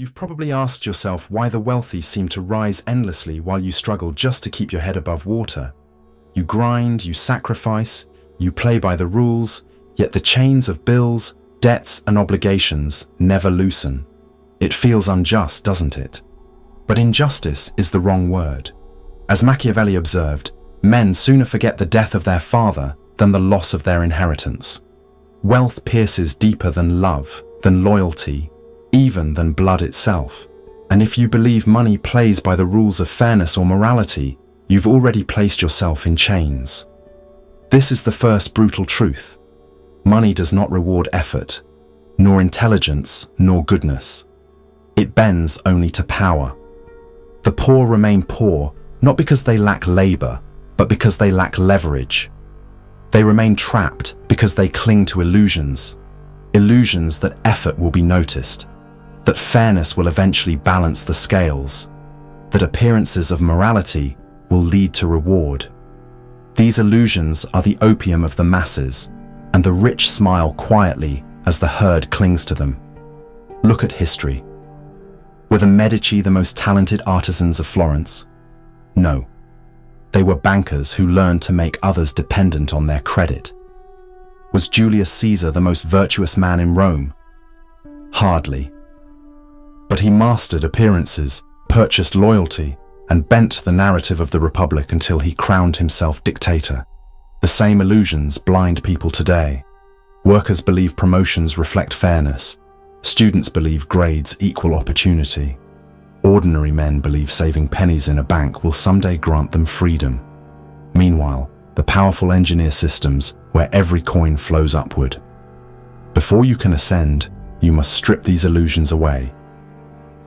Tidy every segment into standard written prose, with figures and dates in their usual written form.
You've probably asked yourself why the wealthy seem to rise endlessly while you struggle just to keep your head above water. You grind, you sacrifice, you play by the rules, yet the chains of bills, debts, and obligations never loosen. It feels unjust, doesn't it? But injustice is the wrong word. As Machiavelli observed, men sooner forget the death of their father than the loss of their inheritance. Wealth pierces deeper than love, than loyalty, even than blood itself. And if you believe money plays by the rules of fairness or morality, you've already placed yourself in chains. This is the first brutal truth. Money does not reward effort, nor intelligence, nor goodness. It bends only to power. The poor remain poor, not because they lack labor, but because they lack leverage. They remain trapped because they cling to illusions that effort will be noticed, that fairness will eventually balance the scales, that appearances of morality will lead to reward. These illusions are the opium of the masses, and the rich smile quietly as the herd clings to them. Look at history. Were the Medici the most talented artisans of Florence? No. They were bankers who learned to make others dependent on their credit. Was Julius Caesar the most virtuous man in Rome? Hardly. But he mastered appearances, purchased loyalty, and bent the narrative of the Republic until he crowned himself dictator. The same illusions blind people today. Workers believe promotions reflect fairness. Students believe grades equal opportunity. Ordinary men believe saving pennies in a bank will someday grant them freedom. Meanwhile, the powerful engineer systems where every coin flows upward. Before you can ascend, you must strip these illusions away.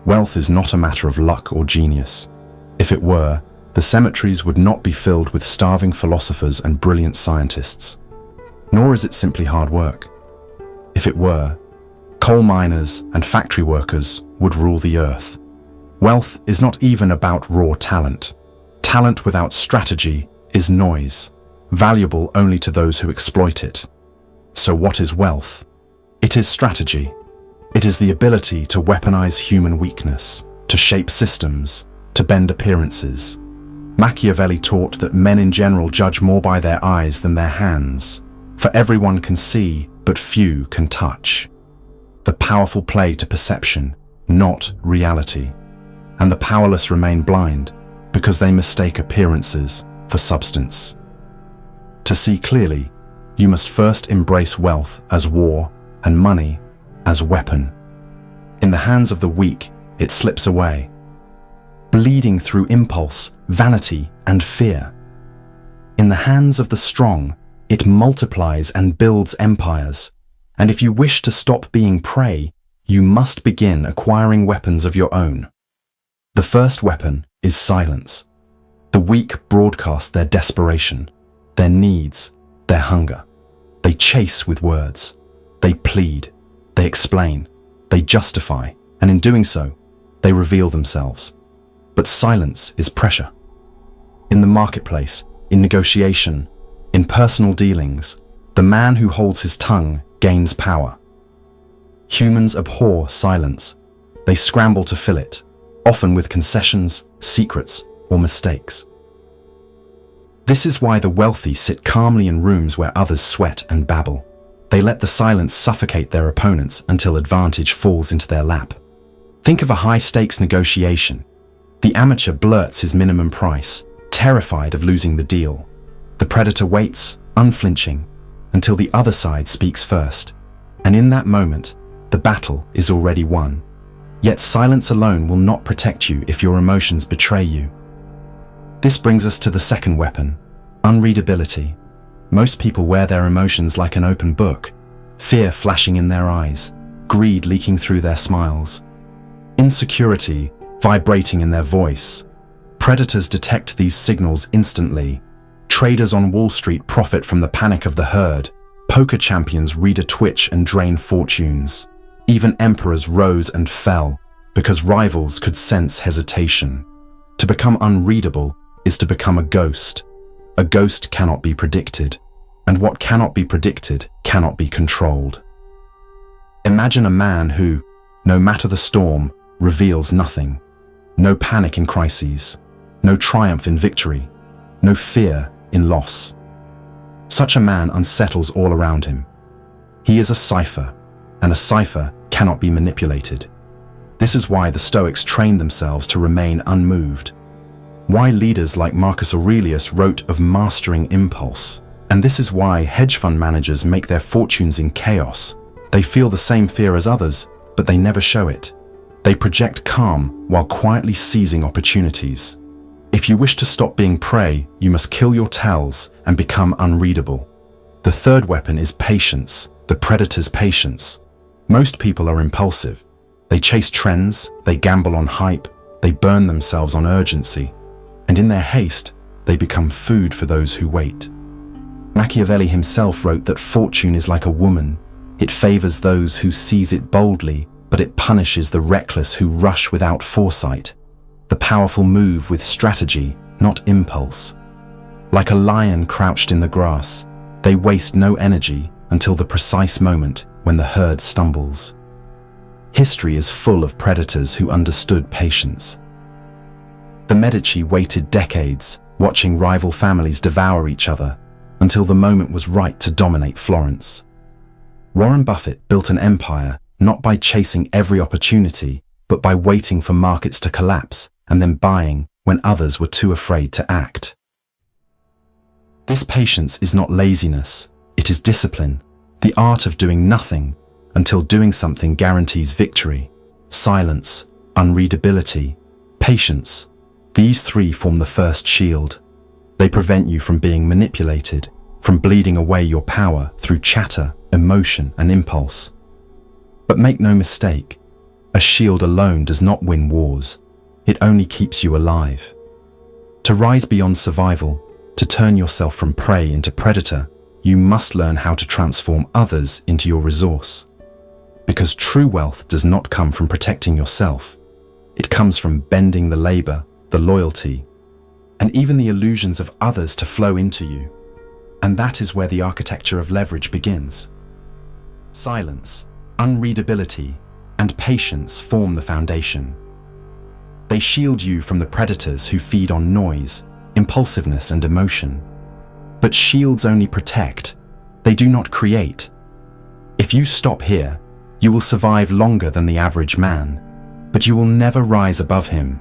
Wealth is not a matter of luck or genius. If it were, the cemeteries would not be filled with starving philosophers and brilliant scientists. Nor is it simply hard work. If it were, coal miners and factory workers would rule the earth. Wealth is not even about raw talent. Talent without strategy is noise, valuable only to those who exploit it. So what is wealth? It is strategy. It is the ability to weaponize human weakness, to shape systems, to bend appearances. Machiavelli taught that men in general judge more by their eyes than their hands, for everyone can see, but few can touch. The powerful play to perception, not reality, and the powerless remain blind because they mistake appearances for substance. To see clearly, you must first embrace wealth as war and money as weapon. In the hands of the weak, it slips away, bleeding through impulse, vanity, and fear. In the hands of the strong, it multiplies and builds empires. And if you wish to stop being prey, you must begin acquiring weapons of your own. The first weapon is silence. The weak broadcast their desperation, their needs, their hunger. They chase with words. They plead. They explain. They justify. And in doing so, they reveal themselves. But silence is pressure. In the marketplace, in negotiation, in personal dealings, the man who holds his tongue gains power. Humans abhor silence. They scramble to fill it, often with concessions, secrets, or mistakes. This is why the wealthy sit calmly in rooms where others sweat and babble. They let the silence suffocate their opponents until advantage falls into their lap. Think of a high-stakes negotiation. The amateur blurts his minimum price, terrified of losing the deal. The predator waits, unflinching, until the other side speaks first. And in that moment, the battle is already won. Yet silence alone will not protect you if your emotions betray you. This brings us to the second weapon, unreadability. Most people wear their emotions like an open book, fear flashing in their eyes, greed leaking through their smiles, insecurity vibrating in their voice. Predators detect these signals instantly. Traders on Wall Street profit from the panic of the herd. Poker champions read a twitch and drain fortunes. Even emperors rose and fell because rivals could sense hesitation. To become unreadable is to become a ghost. A ghost cannot be predicted, and what cannot be predicted cannot be controlled. Imagine a man who, no matter the storm, reveals nothing. No panic in crises, no triumph in victory, no fear in loss. Such a man unsettles all around him. He is a cipher, and a cipher cannot be manipulated. This is why the Stoics trained themselves to remain unmoved. Why leaders like Marcus Aurelius wrote of mastering impulse. And this is why hedge fund managers make their fortunes in chaos. They feel the same fear as others, but they never show it. They project calm while quietly seizing opportunities. If you wish to stop being prey, you must kill your tells and become unreadable. The third weapon is patience, the predator's patience. Most people are impulsive. They chase trends, they gamble on hype, they burn themselves on urgency, and in their haste, they become food for those who wait. Machiavelli himself wrote that fortune is like a woman. It favors those who seize it boldly, but it punishes the reckless who rush without foresight. The powerful move with strategy, not impulse. Like a lion crouched in the grass, they waste no energy until the precise moment when the herd stumbles. History is full of predators who understood patience. The Medici waited decades, watching rival families devour each other, until the moment was right to dominate Florence. Warren Buffett built an empire not by chasing every opportunity, but by waiting for markets to collapse and then buying when others were too afraid to act. This patience is not laziness, it is discipline, the art of doing nothing until doing something guarantees victory. Silence, unreadability, patience. These three form the first shield. They prevent you from being manipulated, from bleeding away your power through chatter, emotion, and impulse. But make no mistake, a shield alone does not win wars. It only keeps you alive. To rise beyond survival, to turn yourself from prey into predator, you must learn how to transform others into your resource. Because true wealth does not come from protecting yourself. It comes from bending the labor, the loyalty, and even the illusions of others to flow into you. And that is where the architecture of leverage begins. Silence, unreadability, and patience form the foundation. They shield you from the predators who feed on noise, impulsiveness, and emotion. But shields only protect, they do not create. If you stop here, you will survive longer than the average man, but you will never rise above him.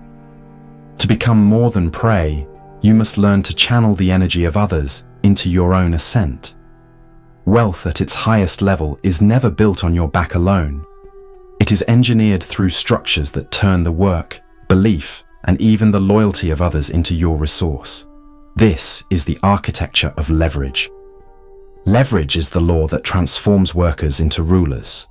To become more than prey, you must learn to channel the energy of others into your own ascent. Wealth at its highest level is never built on your back alone. It is engineered through structures that turn the work, belief, and even the loyalty of others into your resource. This is the architecture of leverage. Leverage is the law that transforms workers into rulers.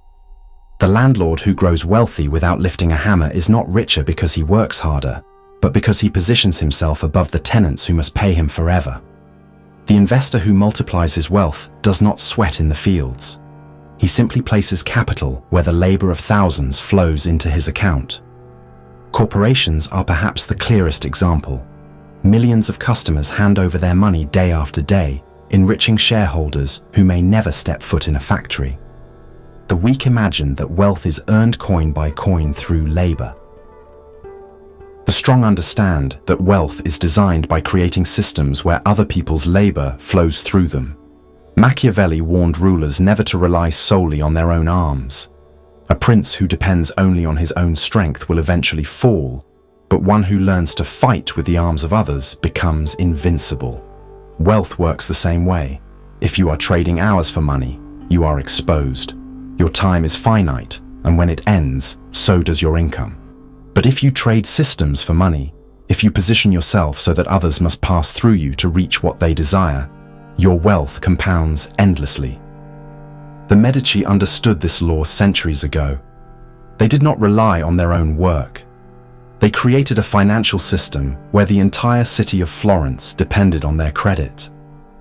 The landlord who grows wealthy without lifting a hammer is not richer because he works harder, but because he positions himself above the tenants who must pay him forever. The investor who multiplies his wealth does not sweat in the fields. He simply places capital where the labor of thousands flows into his account. Corporations are perhaps the clearest example. Millions of customers hand over their money day after day, enriching shareholders who may never step foot in a factory. The weak imagine that wealth is earned coin by coin through labor. The strong understand that wealth is designed by creating systems where other people's labor flows through them. Machiavelli warned rulers never to rely solely on their own arms. A prince who depends only on his own strength will eventually fall, but one who learns to fight with the arms of others becomes invincible. Wealth works the same way. If you are trading hours for money, you are exposed. Your time is finite, and when it ends, so does your income. But if you trade systems for money, if you position yourself so that others must pass through you to reach what they desire, your wealth compounds endlessly. The Medici understood this law centuries ago. They did not rely on their own work. They created a financial system where the entire city of Florence depended on their credit.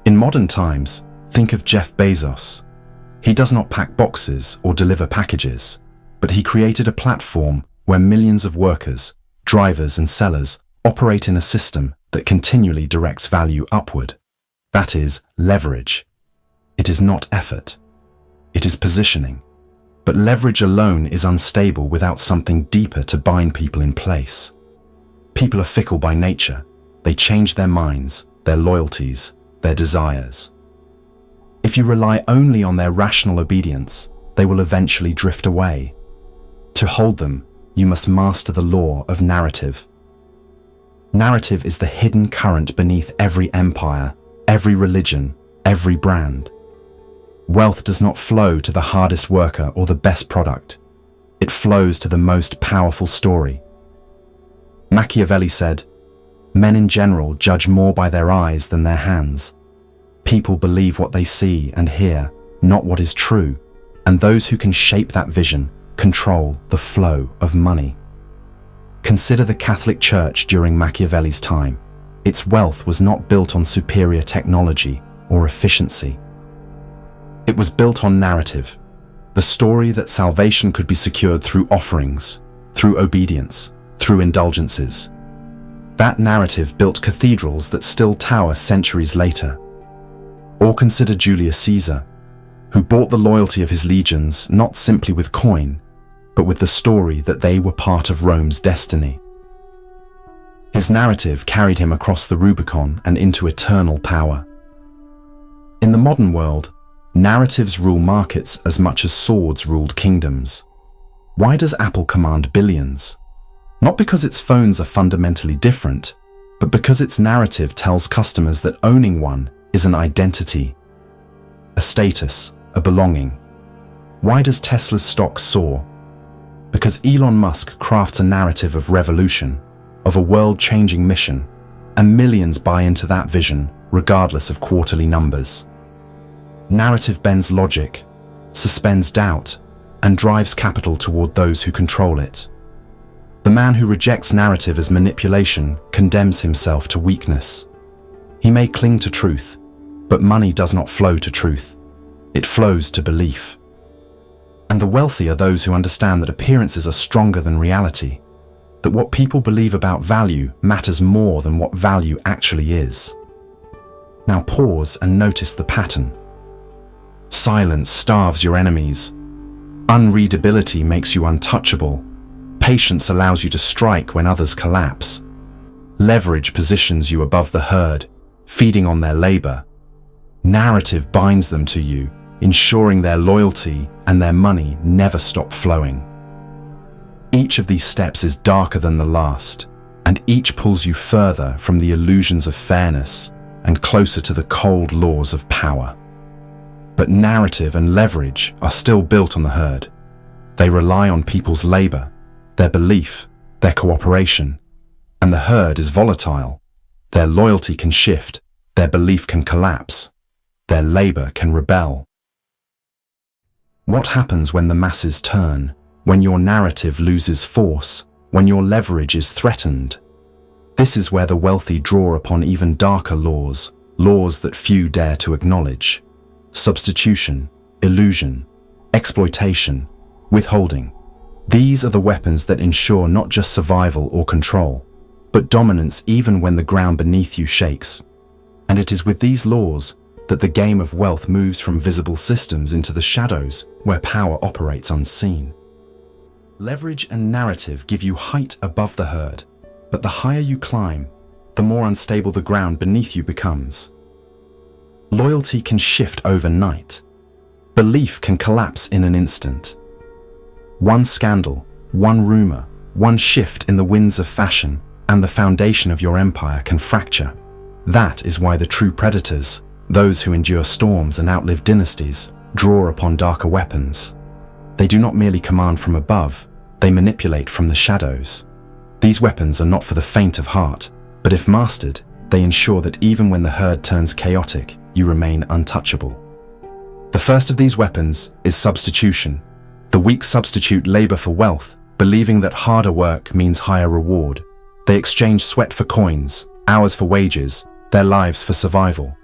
In modern times, think of Jeff Bezos. He does not pack boxes or deliver packages, but he created a platform where millions of workers, drivers and sellers operate in a system that continually directs value upward. That is leverage. It is not effort. It is positioning. But leverage alone is unstable without something deeper to bind people in place. People are fickle by nature. They change their minds, their loyalties, their desires. If you rely only on their rational obedience, they will eventually drift away. To hold them, you must master the law of narrative. Narrative is the hidden current beneath every empire, every religion, every brand. Wealth does not flow to the hardest worker or the best product. It flows to the most powerful story. Machiavelli said, "Men in general judge more by their eyes than their hands. People believe what they see and hear, not what is true, and those who can shape that vision control the flow of money." Consider the Catholic Church during Machiavelli's time. Its wealth was not built on superior technology or efficiency. It was built on narrative, the story that salvation could be secured through offerings, through obedience, through indulgences. That narrative built cathedrals that still tower centuries later. Or consider Julius Caesar, who bought the loyalty of his legions not simply with coin, but with the story that they were part of Rome's destiny. His narrative carried him across the Rubicon and into eternal power. In the modern world, narratives rule markets as much as swords ruled kingdoms. Why does Apple command billions? Not because its phones are fundamentally different, but because its narrative tells customers that owning one is an identity, a status, a belonging. Why does Tesla's stock soar? Because Elon Musk crafts a narrative of revolution, of a world-changing mission, and millions buy into that vision, regardless of quarterly numbers. Narrative bends logic, suspends doubt, and drives capital toward those who control it. The man who rejects narrative as manipulation condemns himself to weakness. He may cling to truth, but money does not flow to truth. It flows to belief. And the wealthy are those who understand that appearances are stronger than reality, that what people believe about value matters more than what value actually is. Now pause and notice the pattern. Silence starves your enemies. Unreadability makes you untouchable. Patience allows you to strike when others collapse. Leverage positions you above the herd, feeding on their labor. Narrative binds them to you, ensuring their loyalty and their money never stop flowing. Each of these steps is darker than the last, and each pulls you further from the illusions of fairness and closer to the cold laws of power. But narrative and leverage are still built on the herd. They rely on people's labor, their belief, their cooperation, and the herd is volatile. Their loyalty can shift, their belief can collapse, their labor can rebel. What happens when the masses turn, when your narrative loses force, when your leverage is threatened? This is where the wealthy draw upon even darker laws, laws that few dare to acknowledge. Substitution, illusion, exploitation, withholding. These are the weapons that ensure not just survival or control, but dominance even when the ground beneath you shakes. And it is with these laws that the game of wealth moves from visible systems into the shadows where power operates unseen. Leverage and narrative give you height above the herd, but the higher you climb, the more unstable the ground beneath you becomes. Loyalty can shift overnight. Belief can collapse in an instant. One scandal, one rumor, one shift in the winds of fashion, and the foundation of your empire can fracture. That is why the true predators, those who endure storms and outlive dynasties, draw upon darker weapons. They do not merely command from above, they manipulate from the shadows. These weapons are not for the faint of heart, but if mastered, they ensure that even when the herd turns chaotic, you remain untouchable. The first of these weapons is substitution. The weak substitute labor for wealth, believing that harder work means higher reward. They exchange sweat for coins, hours for wages, their lives for survival.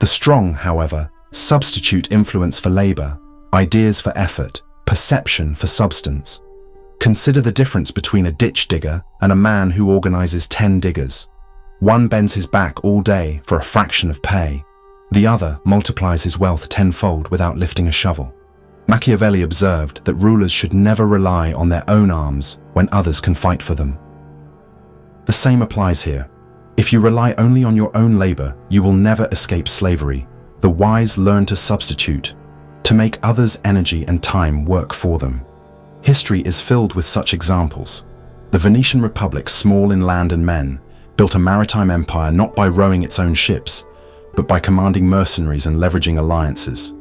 The strong, however, substitute influence for labor, ideas for effort, perception for substance. Consider the difference between a ditch digger and a man who organizes 10 diggers. One bends his back all day for a fraction of pay. The other multiplies his wealth tenfold without lifting a shovel. Machiavelli observed that rulers should never rely on their own arms when others can fight for them. The same applies here. If you rely only on your own labor, you will never escape slavery. The wise learn to substitute, to make others' energy and time work for them. History is filled with such examples. The Venetian Republic, small in land and men, built a maritime empire not by rowing its own ships, but by commanding mercenaries and leveraging alliances.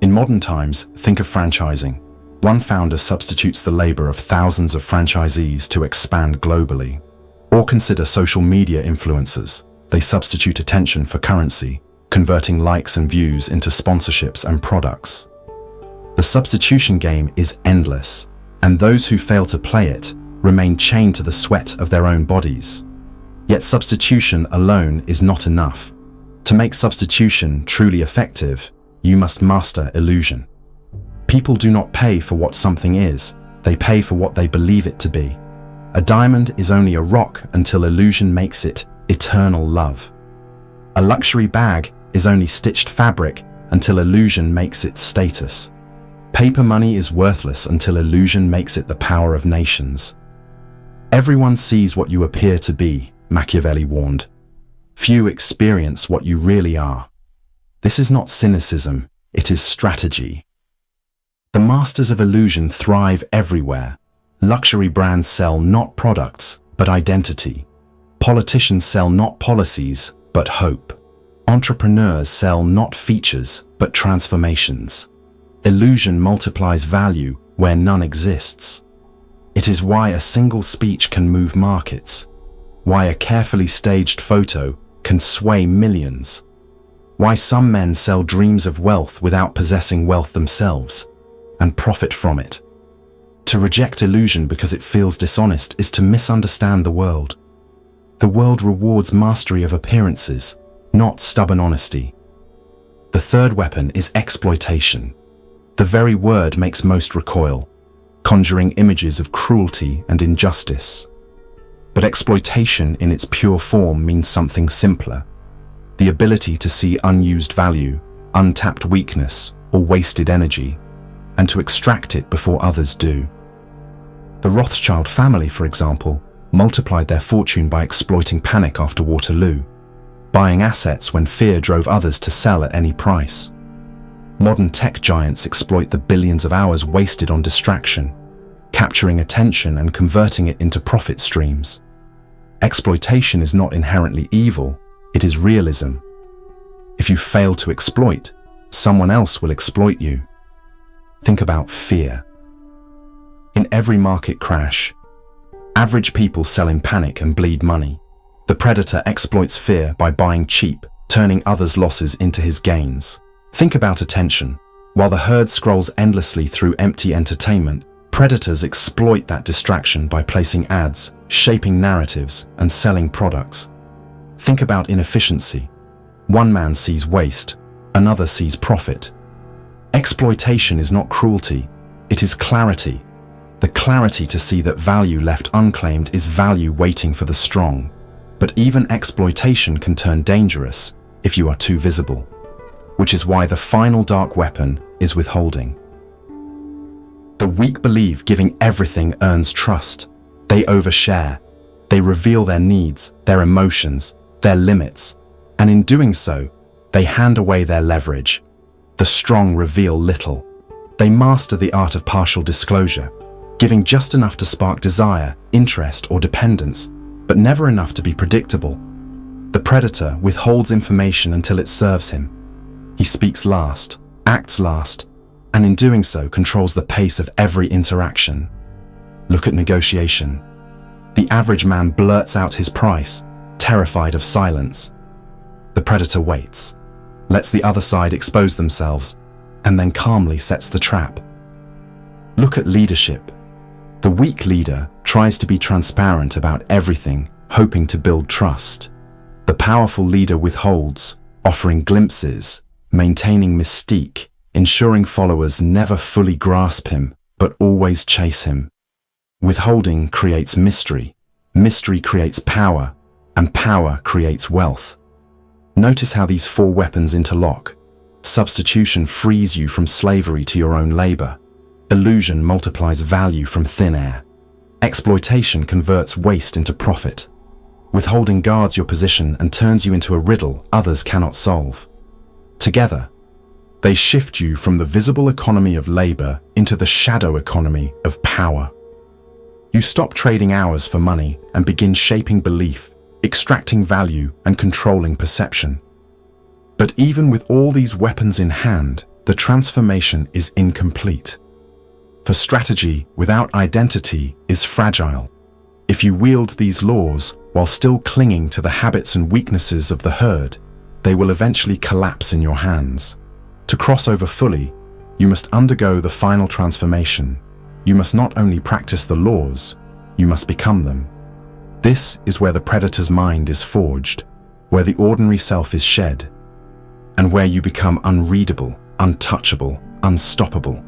In modern times, think of franchising. One founder substitutes the labor of thousands of franchisees to expand globally. Or consider social media influencers. They substitute attention for currency, converting likes and views into sponsorships and products. The substitution game is endless, and those who fail to play it remain chained to the sweat of their own bodies. Yet substitution alone is not enough. To make substitution truly effective, you must master illusion. People do not pay for what something is, they pay for what they believe it to be. A diamond is only a rock until illusion makes it eternal love. A luxury bag is only stitched fabric until illusion makes it status. Paper money is worthless until illusion makes it the power of nations. Everyone sees what you appear to be, Machiavelli warned. Few experience what you really are. This is not cynicism, it is strategy. The masters of illusion thrive everywhere. Luxury brands sell not products, but identity. Politicians sell not policies, but hope. Entrepreneurs sell not features, but transformations. Illusion multiplies value where none exists. It is why a single speech can move markets, why a carefully staged photo can sway millions, why some men sell dreams of wealth without possessing wealth themselves and profit from it. To reject illusion because it feels dishonest is to misunderstand the world. The world rewards mastery of appearances, not stubborn honesty. The third weapon is exploitation. The very word makes most recoil, conjuring images of cruelty and injustice. But exploitation in its pure form means something simpler: the ability to see unused value, untapped weakness, or wasted energy, and to extract it before others do. The Rothschild family, for example, multiplied their fortune by exploiting panic after Waterloo, buying assets when fear drove others to sell at any price. Modern tech giants exploit the billions of hours wasted on distraction, capturing attention and converting it into profit streams. Exploitation is not inherently evil, it is realism. If you fail to exploit, someone else will exploit you. Think about fear. In every market crash, average people sell in panic and bleed money. The predator exploits fear by buying cheap, turning others' losses into his gains. Think about attention. While the herd scrolls endlessly through empty entertainment, predators exploit that distraction by placing ads, shaping narratives, and selling products. Think about inefficiency. One man sees waste, another sees profit. Exploitation is not cruelty, it is clarity. The clarity to see that value left unclaimed is value waiting for the strong. But even exploitation can turn dangerous if you are too visible. Which is why the final dark weapon is withholding. The weak believe giving everything earns trust. They overshare. They reveal their needs, their emotions, their limits, and in doing so, they hand away their leverage. The strong reveal little. They master the art of partial disclosure, giving just enough to spark desire, interest, or dependence, but never enough to be predictable. The predator withholds information until it serves him. He speaks last, acts last, and in doing so controls the pace of every interaction. Look at negotiation. The average man blurts out his price, terrified of silence. The predator waits, lets the other side expose themselves, and then calmly sets the trap. Look at leadership. The weak leader tries to be transparent about everything, hoping to build trust. The powerful leader withholds, offering glimpses, maintaining mystique, ensuring followers never fully grasp him, but always chase him. Withholding creates mystery, mystery creates power, and power creates wealth. Notice how these four weapons interlock. Substitution frees you from slavery to your own labor. Illusion multiplies value from thin air. Exploitation converts waste into profit. Withholding guards your position and turns you into a riddle others cannot solve. Together, they shift you from the visible economy of labor into the shadow economy of power. You stop trading hours for money and begin shaping belief, extracting value and controlling perception. But even with all these weapons in hand, the transformation is incomplete. For strategy without identity is fragile. If you wield these laws while still clinging to the habits and weaknesses of the herd, they will eventually collapse in your hands. To cross over fully, you must undergo the final transformation. You must not only practice the laws, you must become them. This is where the predator's mind is forged, where the ordinary self is shed, and where you become unreadable, untouchable, unstoppable.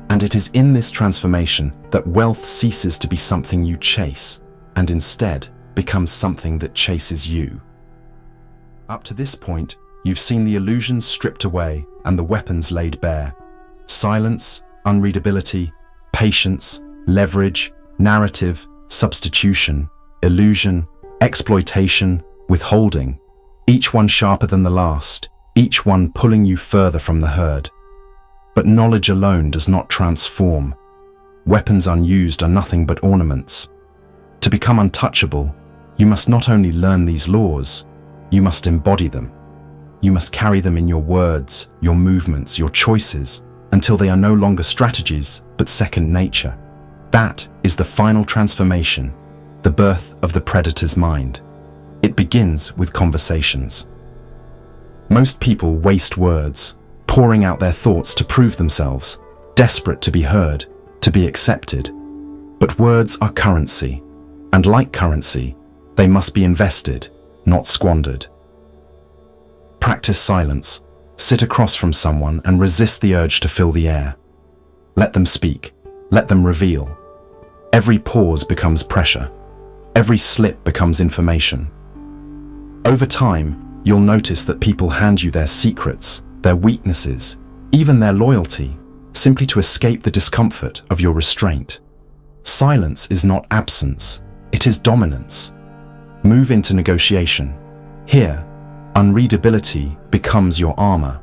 And it is in this transformation that wealth ceases to be something you chase, and instead becomes something that chases you. Up to this point, you've seen the illusions stripped away and the weapons laid bare. Silence, unreadability, patience, leverage, narrative, substitution, illusion, exploitation, withholding, each one sharper than the last, each one pulling you further from the herd. But knowledge alone does not transform. Weapons unused are nothing but ornaments. To become untouchable, you must not only learn these laws, you must embody them. You must carry them in your words, your movements, your choices, until they are no longer strategies, but second nature. That is the final transformation, the birth of the predator's mind. It begins with conversations. Most people waste words, pouring out their thoughts to prove themselves, desperate to be heard, to be accepted. But words are currency, and like currency, they must be invested, not squandered. Practice silence. Sit across from someone and resist the urge to fill the air. Let them speak. Let them reveal. Every pause becomes pressure. Every slip becomes information. Over time, you'll notice that people hand you their secrets, their weaknesses, even their loyalty, simply to escape the discomfort of your restraint. Silence is not absence, it is dominance. Move into negotiation. Here, unreadability becomes your armor.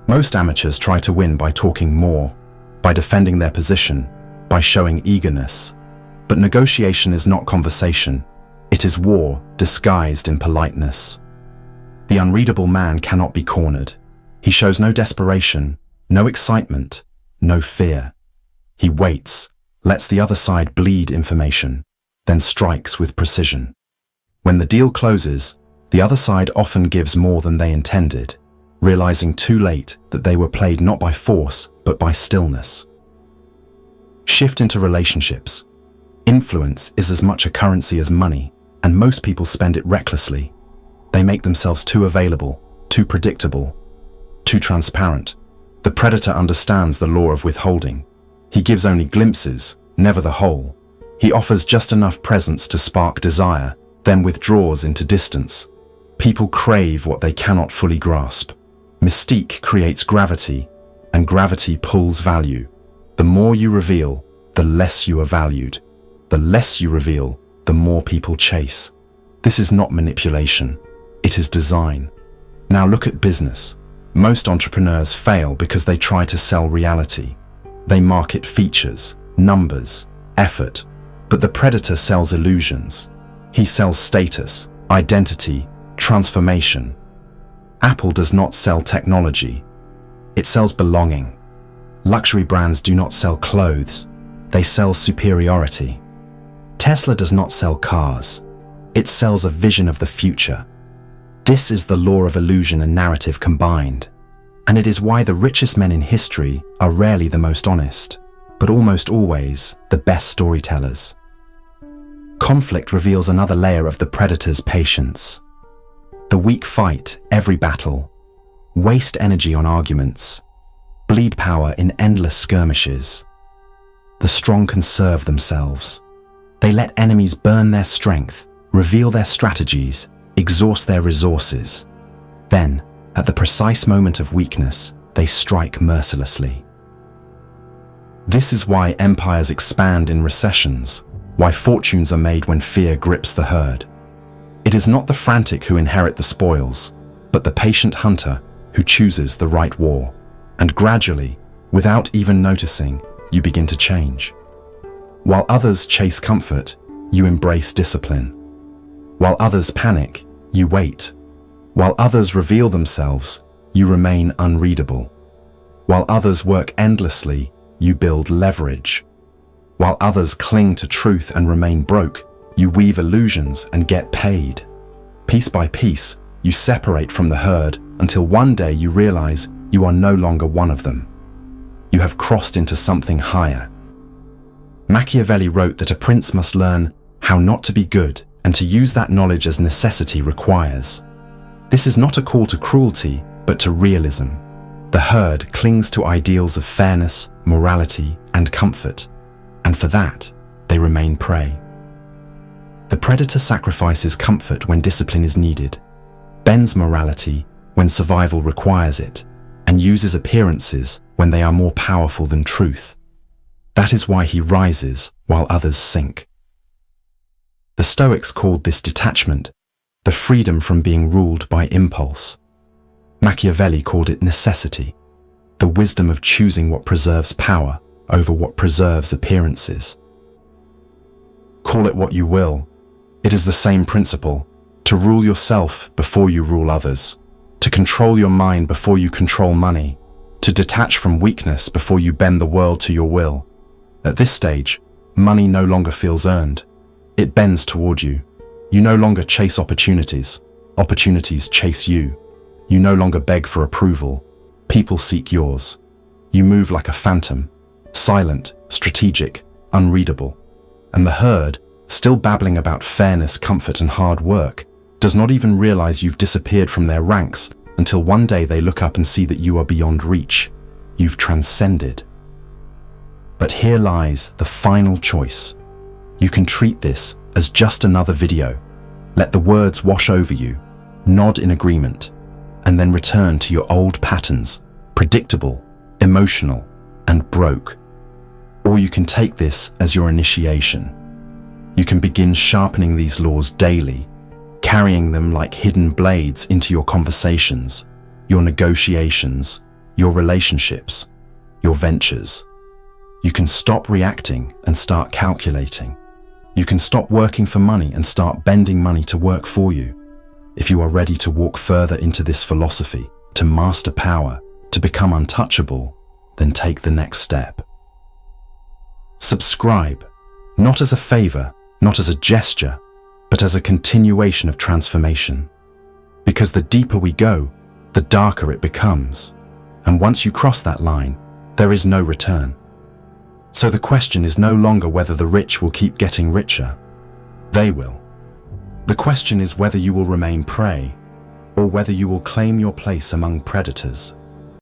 Most amateurs try to win by talking more, by defending their position, by showing eagerness. But negotiation is not conversation. It is war disguised in politeness. The unreadable man cannot be cornered. He shows no desperation, no excitement, no fear. He waits, lets the other side bleed information, then strikes with precision. When the deal closes, the other side often gives more than they intended, realizing too late that they were played not by force, but by stillness. Shift into relationships. Influence is as much a currency as money, and most people spend it recklessly. They make themselves too available, too predictable, too transparent. The predator understands the law of withholding. He gives only glimpses, never the whole. He offers just enough presence to spark desire, then withdraws into distance. People crave what they cannot fully grasp. Mystique creates gravity, and gravity pulls value. The more you reveal, the less you are valued. The less you reveal, the more people chase. This is not manipulation. It is design. Now look at business. Most entrepreneurs fail because they try to sell reality. They market features, numbers, effort, but the predator sells illusions. He sells status, identity, transformation. Apple does not sell technology. It sells belonging. Luxury brands do not sell clothes. They sell superiority. Tesla does not sell cars. It sells a vision of the future. This is the law of illusion and narrative combined. And it is why the richest men in history are rarely the most honest, but almost always the best storytellers. Conflict reveals another layer of the predator's patience. The weak fight every battle, waste energy on arguments, bleed power in endless skirmishes. The strong conserve themselves. They let enemies burn their strength, reveal their strategies, exhaust their resources. Then, At the precise moment of weakness, they strike mercilessly. This is why empires expand in recessions, why fortunes are made when fear grips the herd. It is not the frantic who inherit the spoils, but the patient hunter who chooses the right war. And gradually, without even noticing, you begin to change. While others chase comfort, you embrace discipline. While others panic, you wait. While others reveal themselves, you remain unreadable. While others work endlessly, you build leverage. While others cling to truth and remain broke, you weave illusions and get paid. Piece by piece, you separate from the herd until one day you realize you are no longer one of them. You have crossed into something higher. Machiavelli wrote that a prince must learn how not to be good and to use that knowledge as necessity requires. This is not a call to cruelty, but to realism. The herd clings to ideals of fairness, morality, and comfort, and for that, they remain prey. The predator sacrifices comfort when discipline is needed, bends morality when survival requires it, and uses appearances when they are more powerful than truth. That is why he rises while others sink. The Stoics called this detachment, the freedom from being ruled by impulse. Machiavelli called it necessity, the wisdom of choosing what preserves power over what preserves appearances. Call it what you will, it is the same principle, to rule yourself before you rule others, to control your mind before you control money, to detach from weakness before you bend the world to your will. At this stage, money no longer feels earned. It bends toward you. You no longer chase opportunities. Opportunities chase you. You no longer beg for approval. People seek yours. You move like a phantom, silent, strategic, unreadable. And the herd, still babbling about fairness, comfort, and hard work, does not even realize you've disappeared from their ranks until one day they look up and see that you are beyond reach. You've transcended. But here lies the final choice. You can treat this as just another video. Let the words wash over you, nod in agreement, and then return to your old patterns, predictable, emotional, and broke. Or you can take this as your initiation. You can begin sharpening these laws daily, carrying them like hidden blades into your conversations, your negotiations, your relationships, your ventures. You can stop reacting and start calculating. You can stop working for money and start bending money to work for you. If you are ready to walk further into this philosophy, to master power, to become untouchable, then take the next step. Subscribe, not as a favor, not as a gesture, but as a continuation of transformation. Because the deeper we go, the darker it becomes. And once you cross that line, there is no return. So the question is no longer whether the rich will keep getting richer. They will. The question is whether you will remain prey, or whether you will claim your place among predators.